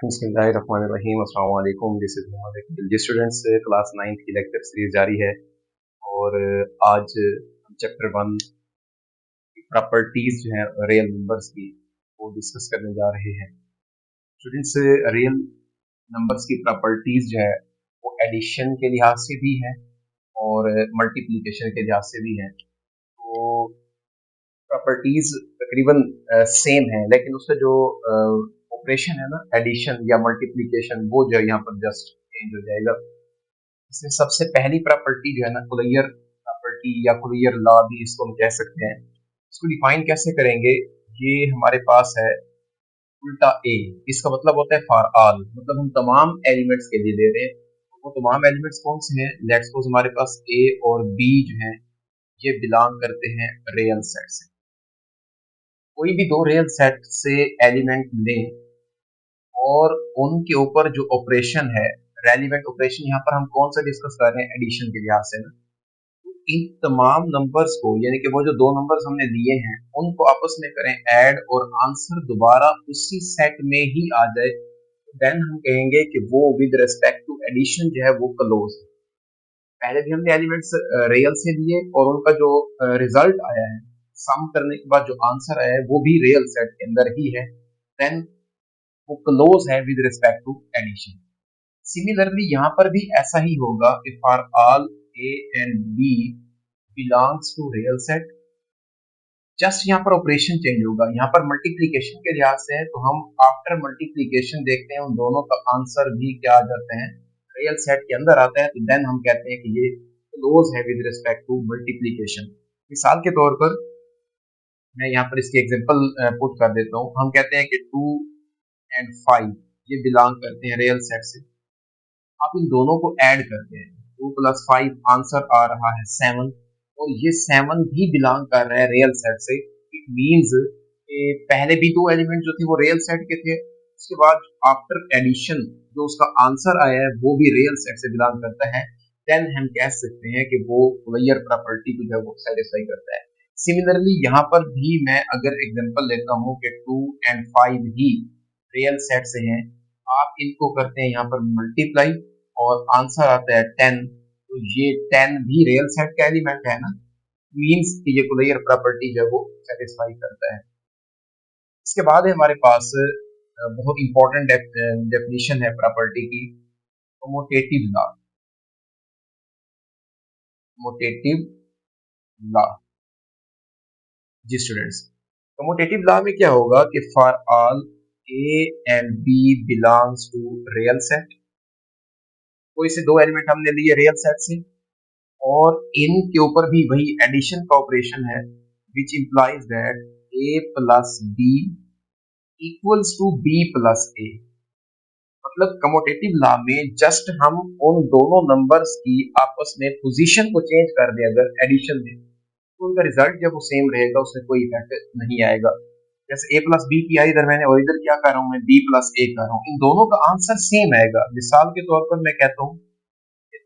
बिस्मिल्लाहिर्रहमानिर्रहीम। अस्सलाम वालेकुम। This is Mohammad Iqbal. जी स्टूडेंट्स, क्लास 9 की लेक्चर सीरीज जारी है और आज हम चैप्टर 1 प्रॉपर्टीज जो है रियल नंबर्स की वो डिस्कस करने जा रहे हैं। स्टूडेंट्स, रियल नंबर्स की प्रॉपर्टीज जो है वो एडिशन के लिहाज से भी है और मल्टीप्लिकेशन के लिहाज से भी है। तो प्रॉपर्टीज तकरीबन सेम है, लेकिन उसका जो ऑपरेशन है ना, एडिशन या मल्टीप्लिकेशन, वो जो है यहाँ पर जस्ट चेंज हो जाएगा। इसमें सबसे पहली प्रॉपर्टी जो है ना, कुलैयर प्रॉपर्टी या कुलैयर लॉ भी इसको हम कह सकते हैं। इसको डिफाइन कैसे करेंगे? ये हमारे पास है उल्टा ए। इसका मतलब होता है फॉर ऑल, मतलब हम तमाम एलिमेंट्स के लिए ले रहे हैं। वो तमाम एलिमेंट्स कौन से हैं? लेट्स सपोज हमारे पास ए और बी जो है ये बिलोंग करते हैं रियल सेट से। कोई भी दो रियल सेट से एलिमेंट लें और उनके ऊपर जो ऑपरेशन है, रेलिवेंट ऑपरेशन, यहाँ पर हम कौन सा डिस्कस कर रहे हैं? एडिशन के लिहाज से ना। तो इन तमाम नंबर्स को, यानी कि वो जो दो नंबर्स हमने लिए हैं उनको आपस में करें ऐड और आंसर दोबारा उसी सेट में ही आ जाए, देन हम कहेंगे कि वो विद रिस्पेक्ट टू एडिशन जो है वो क्लोज है। पहले भी हमने एलिमेंट्स रियल से लिए और उनका जो रिजल्ट आया है, सम करने के बाद जो आंसर आया है वो भी रियल सेट के अंदर ही है, देन वो क्लोज है with respect to addition. Similarly यहाँ पर भी ऐसा ही होगा कि for all a and b belongs to real set. Just यहाँ पर ऑपरेशन चेंज होगा। यहाँ पर मल्टीप्लिकेशन के लिहाज से है तो हम आफ्टर मल्टीप्लिकेशन देखते हैं उन दोनों का आंसर भी क्या आ जाते हैं, रियल सेट के अंदर आता है, तो देन हम कहते हैं कि ये क्लोज है विद रिस्पेक्ट टू मल्टीप्लिकेशन। मिसाल के तौर पर मैं यहाँ पर इसकी एग्जांपल पुट कर देता हूँ। हम कहते हैं कि 2 एंड 5 ये बिलोंग करते हैं रियल सेट से। आप इन दोनों को ऐड करते हैं, 2 + 5 आंसर आ रहा है 7, और ये 7 भी बिलोंग कर रहा है रियल सेट से। इट मींस पहले भी दो एलिमेंट जो थे वो रियल सेट के थे, उसके बाद आफ्टर एडिशन जो उसका आंसर आया है वो भी रियल सेट से बिलोंग करता है, देन हम कह सकते हैं कि वो कुलैयर प्रॉपर्टी को जो है वो सेटिस्फाई करता है। सिमिलरली यहाँ पर भी मैं अगर एग्जांपल लेता हूँ कि 2 एंड 5 ही रियल सेट से हैं, आप इनको करते हैं यहाँ पर मल्टीप्लाई और आंसर आता है 10, तो ये 10 भी रियल सेट का एलिमेंट है ना, मींस कि ये कुलैयर प्रॉपर्टी जो है वो सेटिस्फाई करता है। इसके बाद है हमारे पास बहुत इंपॉर्टेंट डेफिनेशन है प्रॉपर्टी की, कमोटेटिव लॉ। कमोटेटिव लॉ, जी स्टूडेंट्स, कमोटेटिव लॉ में क्या होगा कि for all a and b belongs to real set. कोई से दो एलिमेंट हमने लिए रियल सेट से और इनके ऊपर भी वही एडिशन का ऑपरेशन है, which implies that a plus B equals to B plus A. मतलब कमोटेटिव लॉ में जस्ट हम उन दोनों नंबर्स की आपस में पोजीशन को चेंज कर दें अगर एडिशन में, तो उनका रिजल्ट जब वो सेम रहेगा उसमें कोई इफेक्ट नहीं आएगा। जैसे a प्लस बी किया इधर मैंने, और इधर क्या कर रहा हूँ मैं, b प्लस ए कर रहा हूँ, इन दोनों का आंसर सेम आएगा। मिसाल के तौर पर मैं कहता हूँ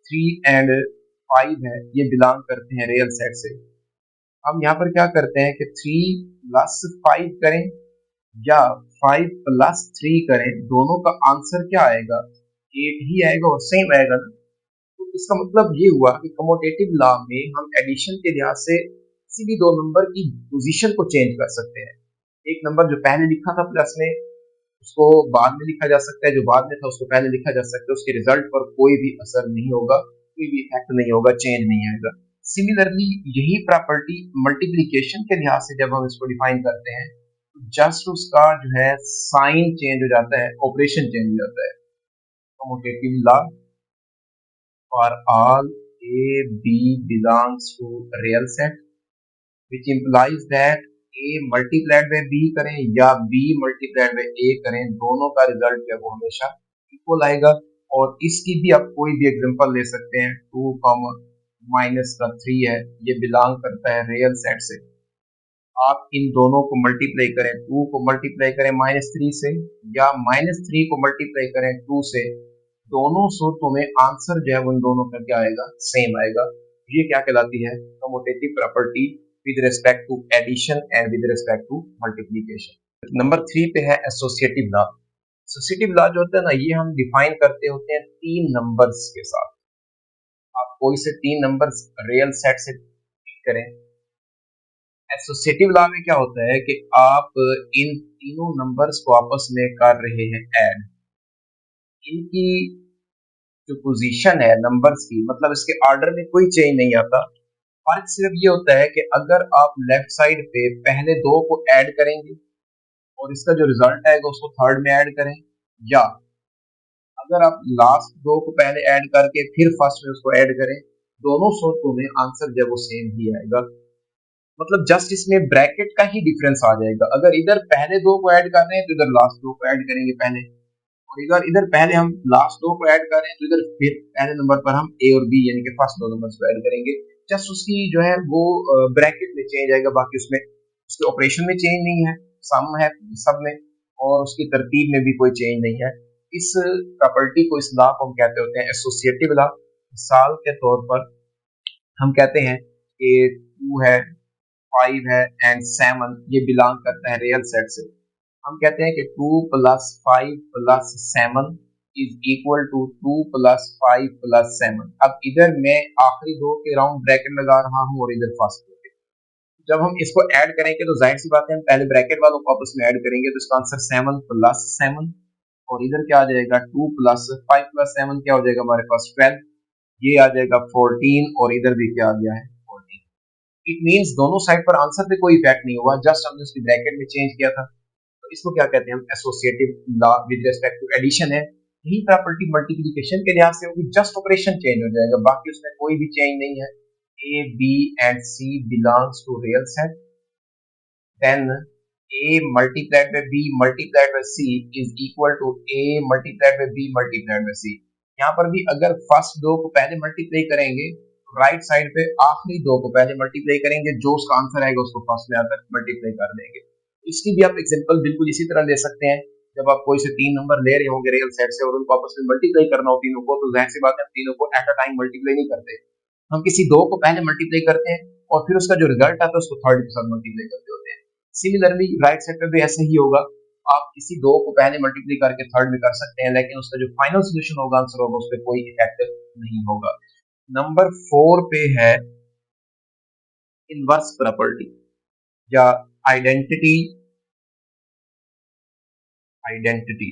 3 एंड 5 है, ये बिलोंग करते हैं रियल सेट से। हम यहाँ पर क्या करते हैं कि 3 प्लस 5 करें या 5 प्लस 3 करें, दोनों का आंसर क्या आएगा? 8 ही आएगा और सेम आएगा ना। तो इसका मतलब ये हुआ कि कमोटेटिव लॉ में हम एडिशन के लिहाज से किसी भी दो नंबर की पोजीशन को चेंज कर सकते हैं। एक नंबर जो पहले लिखा था प्लस में, उसको बाद में लिखा जा सकता है, जो बाद में था उसको पहले लिखा जा सकता है। उसके रिजल्ट पर कोई भी असर नहीं होगा, कोई भी इफेक्ट नहीं होगा, चेंज नहीं आएगा। सिमिलरली यही प्रॉपर्टी मल्टीप्लिकेशन के लिहाज से जब हम इसको डिफाइन करते हैं, जस्ट उसका जो है साइन चेंज हो जाता है, ऑपरेशन चेंज हो जाता है। Commutative law for all a b belongs to real set, which implies that a multiplied by b करें या b multiplied by a करें, दोनों का रिजल्ट जो है वो हमेशा इक्वल आएगा। और इसकी भी आप कोई भी एग्जांपल ले सकते हैं। 2 माइनस का 3 है, ये बिलोंग करता है रियल सेट से। आप इन दोनों को मल्टीप्लाई करें, 2 को मल्टीप्लाई करें -3 से या -3 को मल्टीप्लाई करें 2 से, दोनों सूत्रों में आंसर जो है उन दोनों का क्या आएगा? सेम आएगा। ये क्या कहलाती है? Commutative property with respect to addition and with respect to multiplication. Number 3 पे है एसोसिएटिव लॉ। एसोसिएटिव लॉ जो होता है ना, ये हम डिफाइन करते होते हैं 3 नंबर्स के साथ। आप कोई से 3 नंबर्स रियल सेट से pick करें। एसोसिएटिव लॉ में क्या होता है कि आप इन तीनों नंबर्स को आपस में कर रहे हैं ऐड। इनकी जो पोजीशन है नंबर्स की, मतलब इसके ऑर्डर में कोई चेंज नहीं आता। फर्क सिर्फ ये होता है कि अगर आप लेफ्ट साइड पे पहले दो को ऐड करेंगे और इसका जो रिजल्ट आएगा उसको थर्ड में ऐड करें, या अगर आप लास्ट दो को पहले ऐड करके फिर फर्स्ट में उसको ऐड करें, दोनों सूरतों में आंसर जो है वो सेम ही आएगा। मतलब जस्ट इसमें ब्रैकेट का ही डिफरेंस आ जाएगा। अगर इधर पहले दो को ऐड कर रहे हैं तो इधर लास्ट दो को ऐड करेंगे पहले, और इधर इधर पहले हम लास्ट दो को ऐड कर रहे हैं तो इधर फिर पहले नंबर पर हम ए और बी यानी कि फर्स्ट दो नंबर को ऐड करेंगे। जस्ट उसकी जो है वो ब्रैकेट में चेंज आएगा, बाकी उसमें उसके ऑपरेशन में चेंज नहीं है, सम है सब में, और उसकी तरतीब में भी कोई चेंज नहीं है। इस प्रॉपर्टी को, इस लॉ को हम कहते होते हैं एसोसिएटिव लॉ। मिसाल के तौर पर हम कहते हैं कि 2 है, 5 है एंड 7 ये बिलोंग करता है रियल सेट से। हम कहते हैं कि 2 + 5 + 7 इज इक्वल टू 2 + 5 + 7। अब इधर मैं आखिरी दो के राउंड ब्रैकेट लगा रहा हूँ और इधर फर्स्ट दो के। जब हम इसको ऐड करेंगे तो जाहिर सी बात है हम पहले ब्रैकेट वालों को आपस में ऐड करेंगे, तो इसका आंसर 7 + 7, और इधर क्या आ जाएगा 2 + 5 + 7 क्या हो जाएगा हमारे पास 12, ये आ जाएगा 14, और इधर भी क्या आ गया है 14। इट मींस दोनों साइड पर आंसर पे कोई इफेक्ट नहीं हुआ, जस्ट हमने उसकी ब्रैकेट में चेंज किया था। तो इसको क्या कहते हैं हम, associative law with respect to addition है। यही प्रॉपर्टी मल्टीप्लिकेशन के लिहाज से होगी, जस्ट ऑपरेशन चेंज हो जाएगा, बाकी उसमें कोई भी चेंज नहीं है। A b and c belongs to real set, then a multiplied by b multiplied by c is equal to a multiplied by b multiplied by c। यहाँ पर भी अगर फर्स्ट दो को पहले मल्टीप्लाई करेंगे, राइट साइड पे आखिरी दो को पहले मल्टीप्लाई करेंगे, जो उसका आंसर आएगा उसको फर्स्ट में आकर मल्टीप्लाई कर देंगे। इसकी भी आप एग्जांपल बिल्कुल इसी तरह ले सकते हैं। जब आप कोई से 3 नंबर ले रहे होंगे रियल सेट से और उनको आपस में मल्टीप्लाई करना हो तीनों को, तो जाहिर सी बात है तीनों को एट अ टाइम मल्टीप्लाई नहीं करते। हम किसी दो को पहले मल्टीप्लाई करते हैं और फिर उसका जो रिजल्ट आता है उसको थर्ड के साथ मल्टीप्लाई करते होते हैं। सिमिलरली राइट साइड पे भी ऐसे ही होगा। आप किसी दो को पहले मल्टीप्लाई करके थर्ड में कर सकते हैं, लेकिन उसका जो फाइनल सोल्यूशन होगा, आंसर होगा, उस पर कोई इफेक्ट नहीं होगा। नंबर 4 पे है इनवर्स प्रॉपर्टी या identity. Identity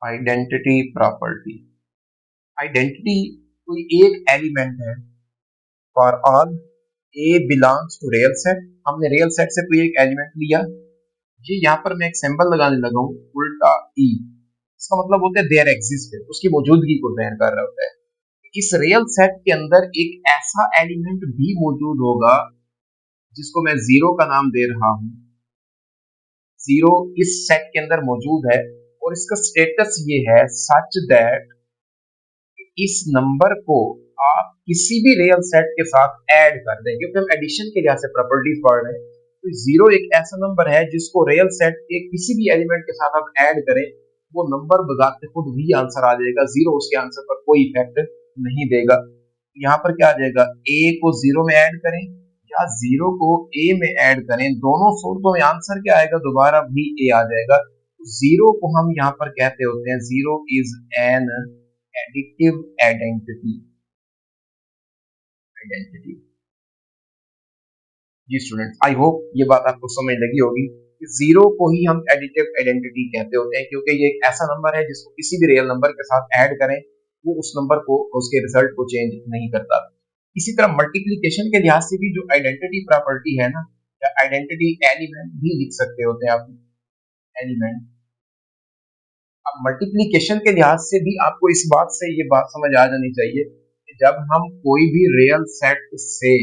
identity property. Identity कोई एक एलिमेंट है for all A belongs to real set. हमने रियल सेट से कोई एक एलिमेंट लिया, ये यहाँ पर मैं एक सिंबल लगाने लगा हूँ उल्टा ई, इसका मतलब होता है देयर एग्जिस्ट, उसकी मौजूदगी को जाहिर कर रहा होता है। इस रियल सेट के अंदर एक ऐसा एलिमेंट भी मौजूद होगा जिसको मैं जीरो का नाम दे रहा हूँ। जीरो इस सेट के अंदर मौजूद है और इसका स्टेटस ये है सच दैट इस नंबर को आप किसी भी रियल सेट के साथ ऐड कर दें, क्योंकि हम एडिशन के लिहाज से प्रॉपर्टीज पढ़ रहे हैं। तो जीरो एक ऐसा नंबर है जिसको रियल सेट के किसी भी एलिमेंट के साथ आप ऐड करें, वो नंबर बजाते खुद भी आंसर आ जाएगा। जीरो उसके आंसर पर कोई इफेक्ट नहीं देगा। यहाँ पर क्या आ जाएगा, ए को जीरो में ऐड करें या जीरो को ए में ऐड करें, दोनों सूरतों में आंसर क्या आएगा, दोबारा भी ए आ जाएगा। जीरो को हम यहाँ पर कहते होते हैं zero is an additive identity. जी स्टूडेंट, आई होप ये बात आपको समझ लगी होगी कि जीरो को ही हम एडिटिव आइडेंटिटी कहते होते हैं, क्योंकि ये एक ऐसा नंबर है जिसको किसी भी रियल नंबर के साथ ऐड करें वो उस नंबर को, उसके रिजल्ट को चेंज नहीं करता। इसी तरह मल्टीप्लिकेशन के लिहाज से भी जो आइडेंटिटी प्रॉपर्टी है ना, या आइडेंटिटी एलिमेंट भी लिख सकते होते हैं आप, एलिमेंट। अब मल्टीप्लिकेशन के लिहाज से भी आपको इस बात से ये बात समझ आ जानी चाहिए कि जब हम कोई भी रियल सेट से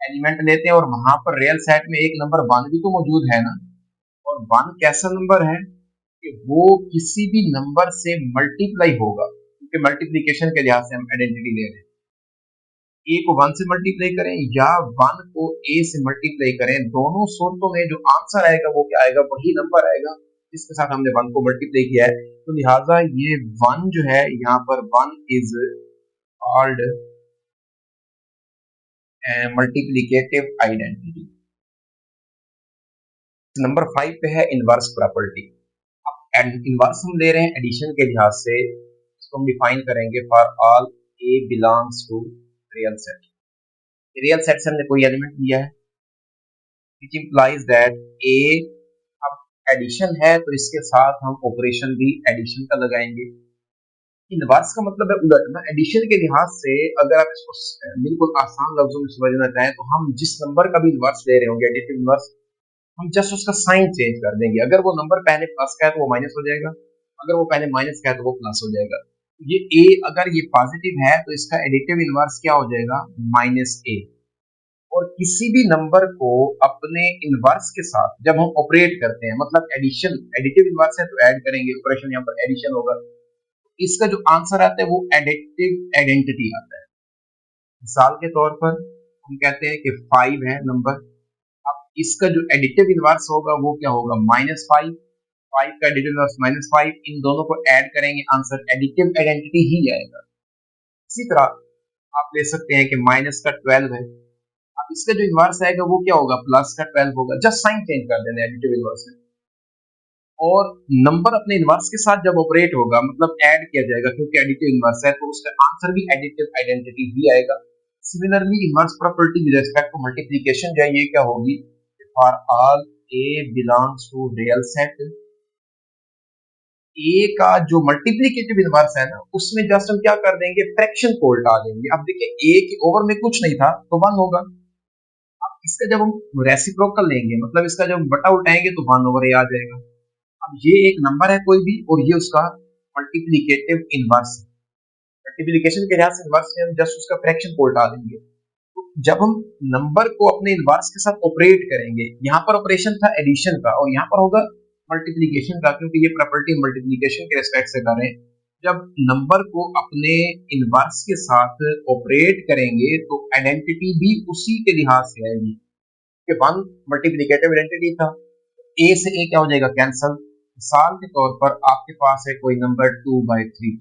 एलिमेंट लेते हैं और वहां पर रियल सेट में एक नंबर 1 भी तो मौजूद है ना, और 1 कैसा नंबर है कि वो किसी भी नंबर से मल्टीप्लाई होगा, क्योंकि मल्टीप्लिकेशन के लिहाज से हम आइडेंटिटी ले रहे हैं। ए को 1 से मल्टीप्लाई करें या 1 को ए से मल्टीप्लाई करें, दोनों सूरतों में जो आंसर आएगा वो क्या आएगा, वही नंबर आएगा जिसके साथ हमने 1 को मल्टीप्लाई किया है। तो लिहाजा ये 1 जो है यहाँ पर 1 is called multiplicative identity. Number 5 पे है इनवर्स प्रॉपर्टी। अब इनवर्स हम ले रहे हैं एडिशन के लिहाज से, इसको हम डिफाइन करेंगे for all A belongs to real set. Real set से हमने कोई एलिमेंट लिया है विच इम्प्लाइज दैट ए, अब एडिशन है तो इसके साथ हम ऑपरेशन भी एडिशन का लगाएंगे। इनवर्स का मतलब है उलट ना। एडिशन के लिहाज से अगर आप इसको बिल्कुल आसान लफ्जों में समझना चाहें तो हम जिस नंबर का भी इनवर्स ले रहे होंगे एडिटिव इनवर्स, हम जस्ट उसका साइन चेंज कर देंगे। अगर वो नंबर पहले प्लस का है तो वो माइनस हो जाएगा, अगर वो पहले माइनस का है तो वो प्लस हो जाएगा। ये ए अगर ये पॉजिटिव है तो इसका एडिटिव इनवर्स क्या हो जाएगा, माइनस ए। और किसी भी नंबर को अपने इनवर्स के साथ जब हम ऑपरेट करते हैं, मतलब एडिशन, एडिटिव इनवर्स है तो ऐड करेंगे, ऑपरेशन यहाँ पर एडिशन होगा, इसका जो आंसर आता है वो एडिटिव आइडेंटिटी आता है। मिसाल के तौर पर हम कहते हैं कि 5 है नंबर, अब इसका जो एडिटिव इनवर्स होगा वो क्या होगा, -5। 5 का एडिटिव इनवर्स -5, इन दोनों को ऐड करेंगे, आंसर एडिटिव आइडेंटिटी ही आएगा। इसी तरह आप ले सकते हैं कि माइनस का 12 है, अब इसका जो इनवर्स आएगा वो क्या होगा, प्लस का 12 होगा। जस्ट साइन चेंज कर देना एडिटिव इनवर्स में, और नंबर अपने इनवर्स के साथ जब ऑपरेट होगा मतलब ऐड किया जाएगा, क्योंकि एडिटिव इनवर्स है तो उसका आंसर भी एडिटिव आइडेंटिटी ही आएगा। Similarly inverse property with respect to multiplication जो है ये क्या होगी, for all A belongs to real set, A का जो मल्टीप्लिकेटिव इनवर्स है ना उसमें जस्ट हम क्या कर देंगे, फ्रैक्शन को उल्टा देंगे। अब देखिए ए के ओवर में कुछ नहीं था तो 1 होगा, अब इसका जब हम रेसिप्रोकल लेंगे मतलब इसका जब बटा उल्टाएंगे तो 1 ओवर ए आ जाएगा। अब ये एक नंबर है कोई भी और ये उसका मल्टीप्लिकेटिव इनवर्स है। मल्टीप्लिकेशन के लिहाज से इनवर्स में हम जस्ट उसका फ्रैक्शन को उल्टा देंगे। तो जब हम नंबर को अपने इनवर्स के साथ ऑपरेट करेंगे, यहाँ पर ऑपरेशन था एडिशन का और यहाँ पर होगा मल्टीप्लिकेशन का, क्योंकि ये प्रॉपर्टी मल्टीप्लिकेशन के रिस्पेक्ट से कर रहे हैं। जब नंबर को अपने इनवर्स के साथ ऑपरेट करेंगे तो आइडेंटिटी भी उसी के लिहाज से आएगी कि 1 मल्टीप्लिकेटिव आइडेंटिटी था, ए से ए क्या हो जाएगा, कैंसल। मिसाल के तौर पर आपके पास है कोई नंबर 2/3,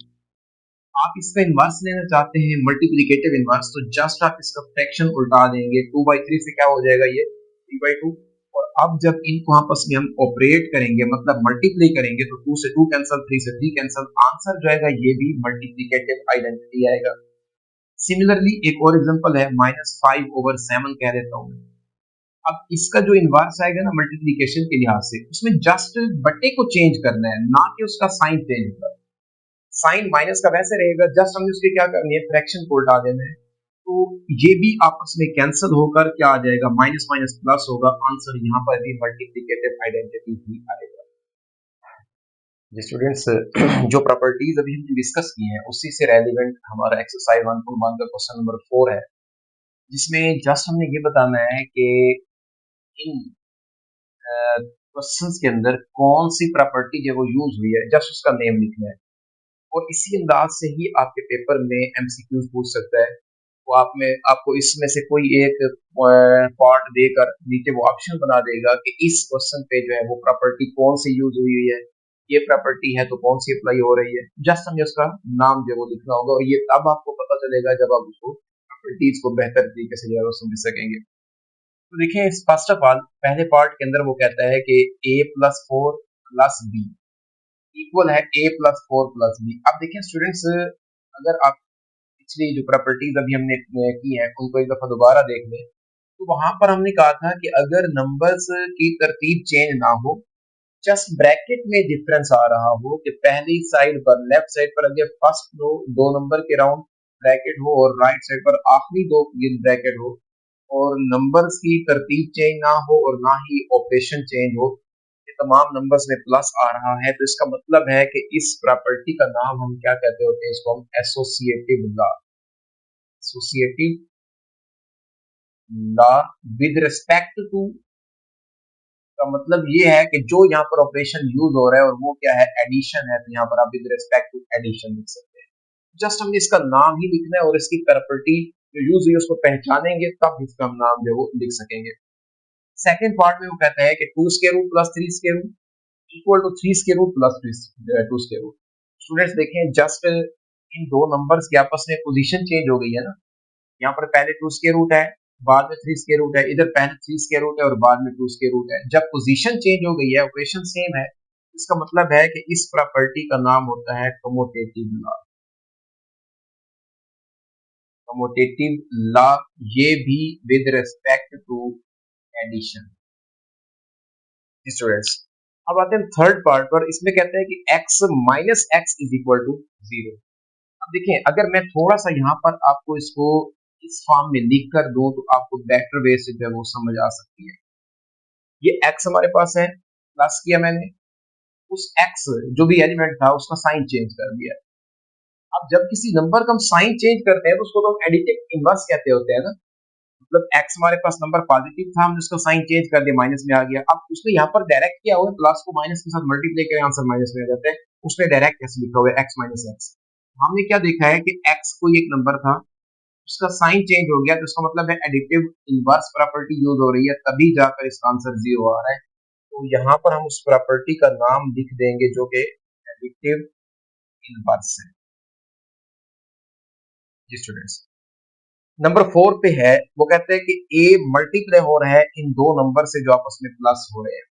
आप इसका इनवर्स लेना चाहते हैं मल्टीप्लिकेटिव इनवर्स, तो जस्ट आप इसका फ्रैक्शन उल्टा देंगे, 2/3 से क्या हो जाएगा ये 3/2। और अब जब इनको आपस में हम ऑपरेट करेंगे मतलब मल्टीप्लाई करेंगे तो 2 से 2 कैंसल, 3 से 3 कैंसल, आंसर जो आएगा ये भी मल्टीप्लिकेटिव आइडेंटिटी आएगा। सिमिलरली एक और एग्जांपल है -5/7 कह देता हूँ। अब इसका जो इनवर्स आएगा ना मल्टीप्लिकेशन के लिहाज से, उसमें जस्ट बटे को चेंज करना है, ना कि उसका साइन चेंज होगा। साइन माइनस का वैसे रहेगा, जस्ट हमें उसके क्या करनी है, फ्रैक्शन को उल्टा देना है। तो ये भी आपस में कैंसिल होकर क्या आ जाएगा, माइनस माइनस प्लस होगा, आंसर यहाँ पर भी मल्टीप्लिकेटिव आइडेंटिटी ही आएगा। जी स्टूडेंट्स, जो प्रॉपर्टीज अभी हमने डिस्कस की हैं उसी से रेलिवेंट हमारा एक्सरसाइज 1.1 का क्वेश्चन नंबर 4 है, जिसमें जस्ट हमने ये बताना है कि इन क्वेश्चंस के अंदर कौन सी प्रॉपर्टी जो वो यूज हुई है, जस्ट उसका नेम लिखना है। और इसी अंदाज से ही आपके पेपर में एमसीक्यूज पूछ सकता है। वो आप में आपको इसमें से कोई एक पार्ट देकर नीचे वो ऑप्शन बना देगा कि इस क्वेश्चन पे जो है वो प्रॉपर्टी कौन सी यूज हुई है, ये प्रॉपर्टी है तो कौन सी अप्लाई हो रही है। जस्ट हमें उसका नाम जो है वो लिखना होगा, और ये तब आपको पता चलेगा जब आप उसको प्रॉपर्टीज को बेहतर तरीके से जो है वो समझ सकेंगे। तो देखिए फर्स्ट ऑफ ऑल पहले पार्ट के अंदर वो कहता है कि a+4+b इक्वल है a+4+b। अब देखिए स्टूडेंट्स, अगर आप पिछली जो प्रॉपर्टीज अभी हमने की है उनको एक दफा दोबारा देख लें, तो वहां पर हमने कहा था कि अगर नंबर्स की तरतीब चेंज ना हो, जस्ट ब्रैकेट में डिफरेंस आ रहा हो कि पहली साइड पर लेफ्ट साइड पर अगर फर्स्ट दो नंबर के राउंड ब्रैकेट हो और राइट साइड पर आखिरी दो ब्रैकेट हो, और नंबर्स की तरतीब चेंज ना हो और ना ही ऑपरेशन चेंज हो, ये तमाम नंबर्स में प्लस आ रहा है, तो इसका मतलब है कि इस प्रॉपर्टी का नाम हम क्या कहते होते हैं, इसको हम associative law, associative law with respect to, का मतलब ये है कि जो यहाँ पर ऑपरेशन यूज हो रहा है और वो क्या है, एडिशन है, तो यहाँ पर आप विद रिस्पेक्ट टू एडिशन लिख सकते हैं। जस्ट हमने इसका नाम ही लिखना है और इसकी प्रॉपर्टी जो यूज हुई उसको पहचानेंगे तब इसका हम नाम जो वो लिख सकेंगे। सेकंड पार्ट में वो कहता है कि 2 square root plus 3 square root equal to 3 square root plus 2 square root. Students देखें, जस्ट इन दो नंबर्स के आपस में पोजीशन चेंज हो गई है ना, यहाँ पर पहले 2 स्क्वायर रूट है, बाद में 3 स्क्वायर रूट है, इधर पहले 3 स्क्वायर रूट है और बाद में 2 स्क्वायर रूट है। जब पोजीशन चेंज हो गई है, ऑपरेशन सेम है, इसका मतलब है कि इस प्रॉपर्टी का नाम होता है कमोटेटिव लॉ। कमोटेटिव लॉ, ये भी with respect to addition. Students, अब आते हैं थर्ड पार्ट पर। इसमें कहते हैं कि x minus x is equal to 0। अब देखिए, अगर मैं थोड़ा सा यहाँ पर आपको इसको इस फॉर्म में लिख कर दूं तो आपको बेटर वे से जो है वो समझ आ सकती है। ये x हमारे पास है, प्लस किया मैंने, उस x जो भी एलिमेंट था उसका साइन चेंज कर दिया। अब जब किसी नंबर का हम साइन चेंज करते हैं तो उसको तो हम एडिटिव इनवर्स कहते होते हैं ना। मतलब x हमारे पास नंबर पॉजिटिव था, हमने उसका साइन चेंज कर दिया, माइनस में आ गया। अब उसने यहाँ पर डायरेक्ट किया हुआ है, प्लस को माइनस के साथ मल्टीप्लाई करें, आंसर माइनस में आ जाता है। उसने डायरेक्ट कैसे लिखा हुआ है, x माइनस एक्स। हमने क्या देखा है कि x कोई एक नंबर था, उसका साइन चेंज हो गया, तो इसका मतलब है एडिटिव इनवर्स प्रॉपर्टी यूज हो रही है, तभी जाकर इसका आंसर 0 आ रहा है। तो यहाँ पर हम उस प्रॉपर्टी का नाम लिख देंगे जो कि एडिटिव इनवर्स है। जी स्टूडेंट्स, नंबर 4 पे है, वो कहते हैं कि a मल्टीप्लाई हो रहा है इन दो नंबर से जो आपस में प्लस हो रहे हैं।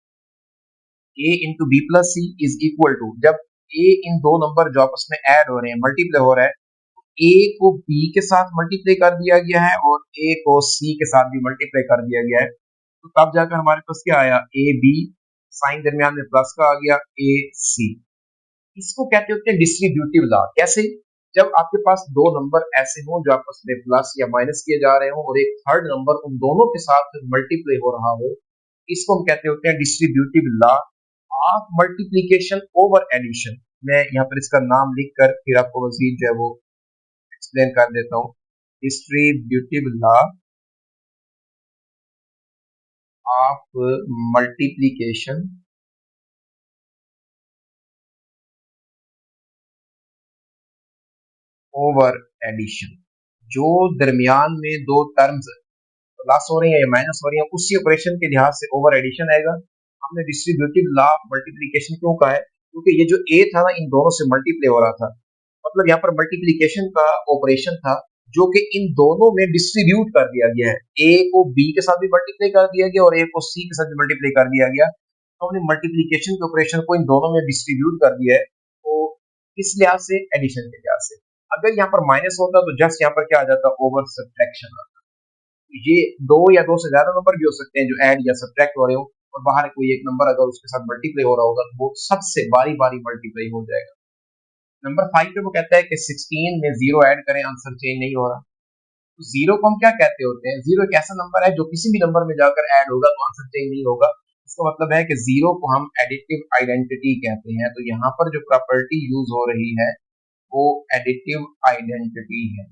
a into b plus c is equal to, जब a इन दो नंबर जो आपस में ऐड हो रहे हैं, मल्टीप्लाई हो रहा है, a को b के साथ मल्टीप्लाई कर दिया गया है और a को c के साथ भी मल्टीप्लाई कर दिया गया है। तो तब जाकर हमारे पास क्या आया, a b, साइन दरमियान में प्लस का आ गया, a c। इसको कहते होते हैं डिस्ट्रीब्यूटिव लॉ। कैसे, जब आपके पास दो नंबर ऐसे हों जो आपस में प्लस या माइनस किए जा रहे हो और एक थर्ड नंबर उन दोनों के साथ मल्टीप्लाई हो रहा हो, इसको हम कहते होते हैं distributive law of multiplication over addition. मैं यहाँ पर इसका नाम लिखकर फिर आपको मजीद जो है वो एक्सप्लेन कर देता हूँ। Distributive law of multiplication over addition. जो दरमियान में दो टर्म्स प्लस हो रही है या माइनस हो रही है, उसी ऑपरेशन के लिहाज से ओवर एडिशन आएगा। हमने डिस्ट्रीब्यूटिव लॉ मल्टीप्लिकेशन क्यों कहा है, क्योंकि ये जो ए था ना, इन दोनों से मल्टीप्लाई हो रहा था। मतलब यहाँ पर मल्टीप्लिकेशन का ऑपरेशन था जो कि इन दोनों में डिस्ट्रीब्यूट कर दिया गया है। ए को बी के साथ भी मल्टीप्लाई कर दिया गया और ए को सी के साथ भी मल्टीप्लाई कर दिया गया। तो हमने मल्टीप्लिकेशन के ऑपरेशन को इन दोनों में डिस्ट्रीब्यूट कर दिया है। तो किस लिहाज से, एडिशन के लिहाज से। अगर यहाँ पर माइनस होता तो जस्ट यहाँ पर क्या आ जाता, ओवर सब्ट्रैक्शन आता। ये दो या दो से ज्यादा नंबर भी हो सकते हैं जो ऐड या सब्ट्रैक्ट हो रहे हो, और बाहर कोई एक नंबर अगर उसके साथ मल्टीप्लाई हो रहा होगा तो वो सबसे बारी बारी मल्टीप्लाई हो जाएगा। नंबर 5 पे वो कहता है कि 16 में 0 ऐड करें, आंसर चेंज नहीं हो रहा। तो 0 को हम क्या कहते होते हैं, 0 एक ऐसा नंबर है जो किसी भी नंबर में जाकर ऐड होगा तो आंसर चेंज नहीं होगा। इसका मतलब है कि 0 को हम एडिटिव आइडेंटिटी कहते हैं। तो यहाँ पर जो प्रॉपर्टी यूज हो रही है वो एडिटिव आइडेंटिटी है।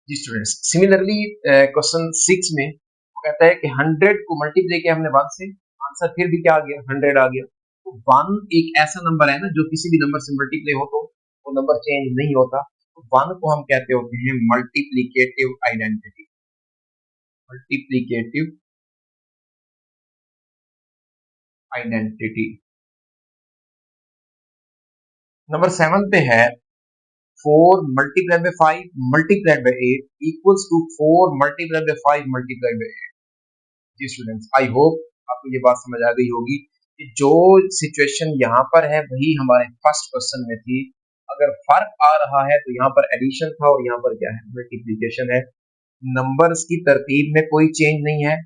जी स्टूडेंट्स, सिमिलरली क्वेश्चन 6 में कहता है कि 100 को मल्टीप्लाई किया हमने 1 से, आंसर फिर भी क्या आ गया, 100 आ गया। तो 1 एक ऐसा नंबर है ना जो किसी भी नंबर से मल्टीप्लाई हो तो वो नंबर चेंज नहीं होता। तो 1 को हम कहते होते हैं multiplicative identity. Multiplicative identity. Number 7 पे है 4 multiplied by 5 multiplied by 8 equals to 4 multiplied by 5 multiplied by 8। जी स्टूडेंट्स, आई होप आपको ये बात समझ आ गई होगी कि जो सिचुएशन यहाँ पर है वही हमारे फर्स्ट क्वेश्चन में थी। अगर फर्क आ रहा है तो यहाँ पर एडिशन था और यहाँ पर क्या है, मल्टीप्लिकेशन है। नंबर्स की तरतीब में कोई चेंज नहीं है,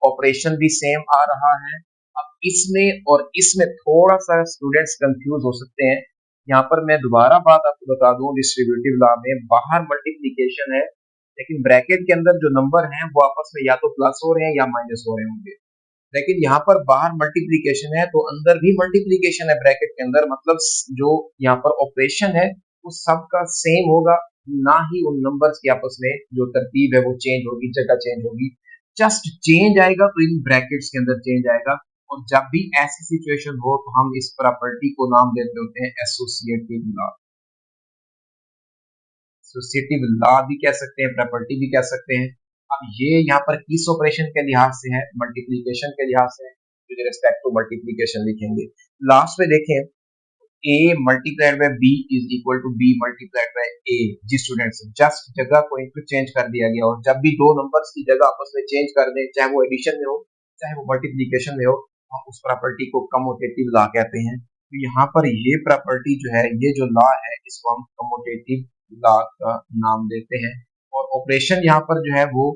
ऑपरेशन भी सेम आ रहा है। अब इसमें और इसमें थोड़ा सा स्टूडेंट्स कंफ्यूज हो सकते हैं। यहाँ पर मैं दोबारा बात आपको बता दूं, डिस्ट्रीब्यूटिव लॉ में बाहर मल्टीप्लिकेशन है लेकिन ब्रैकेट के अंदर जो नंबर हैं वो आपस में या तो प्लस हो रहे हैं या माइनस हो रहे होंगे। लेकिन यहाँ पर बाहर मल्टीप्लिकेशन है तो अंदर भी मल्टीप्लिकेशन है ब्रैकेट के अंदर। मतलब जो यहाँ पर ऑपरेशन है वो सबका सेम होगा, ना ही उन नंबर्स की आपस में जो तरतीब है वो चेंज होगी, जगह चेंज होगी। जस्ट चेंज आएगा तो इन ब्रैकेट्स के अंदर चेंज आएगा। और जब भी ऐसी सिचुएशन हो तो हम इस प्रॉपर्टी को नाम देते होते हैं एसोसिएटिव लॉ। एसोसिएटिव लॉ भी कह सकते हैं, प्रॉपर्टी भी कह सकते हैं। अब ये यहाँ पर किस ऑपरेशन के लिहाज से है, मल्टीप्लिकेशन के लिहाज से, विद रिस्पेक्ट टू मल्टीप्लिकेशन लिखेंगे। लास्ट में देखें, A multiplied by B is equal to B multiplied by A. जी स्टूडेंट्स, जस्ट जगह को इनको चेंज कर दिया गया, और जब भी दो नंबर्स की जगह आपस में चेंज कर दें, चाहे वो एडिशन में हो चाहे वो मल्टीप्लीकेशन में हो, हम उस प्रॉपर्टी को कम्यूटेटिव लॉ कहते हैं। तो यहाँ पर ये प्रॉपर्टी जो है, ये जो लॉ है, इसको हम कम्यूटेटिव लॉ का नाम देते हैं। और ऑपरेशन यहाँ पर जो है वो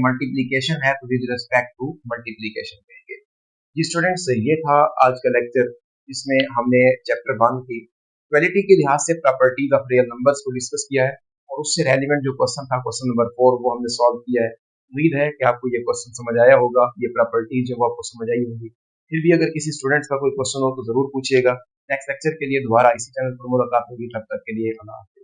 मल्टीप्लीकेशन है, तो विद रिस्पेक्ट टू मल्टीप्लीकेशन कहेंगे। जी स्टूडेंट्स, ये था आज का लेक्चर, जिसमें हमने चैप्टर 1 की क्वालिटी के लिहाज से प्रॉपर्टीज ऑफ रियल नंबर्स को डिस्कस किया है, और उससे रेलिवेंट जो क्वेश्चन था, क्वेश्चन नंबर 4, वो हमने सॉल्व किया है। उम्मीद है कि आपको ये क्वेश्चन समझ आया होगा, ये प्रॉपर्टीज जो वो आपको समझ आई होगी। फिर भी अगर किसी स्टूडेंट्स का कोई क्वेश्चन हो तो जरूर पूछिएगा। नेक्स्ट लेक्चर के लिए दोबारा इसी चैनल पर मुलाकात होगी, तब तक के लिए अल्लाह हाफ़िज़।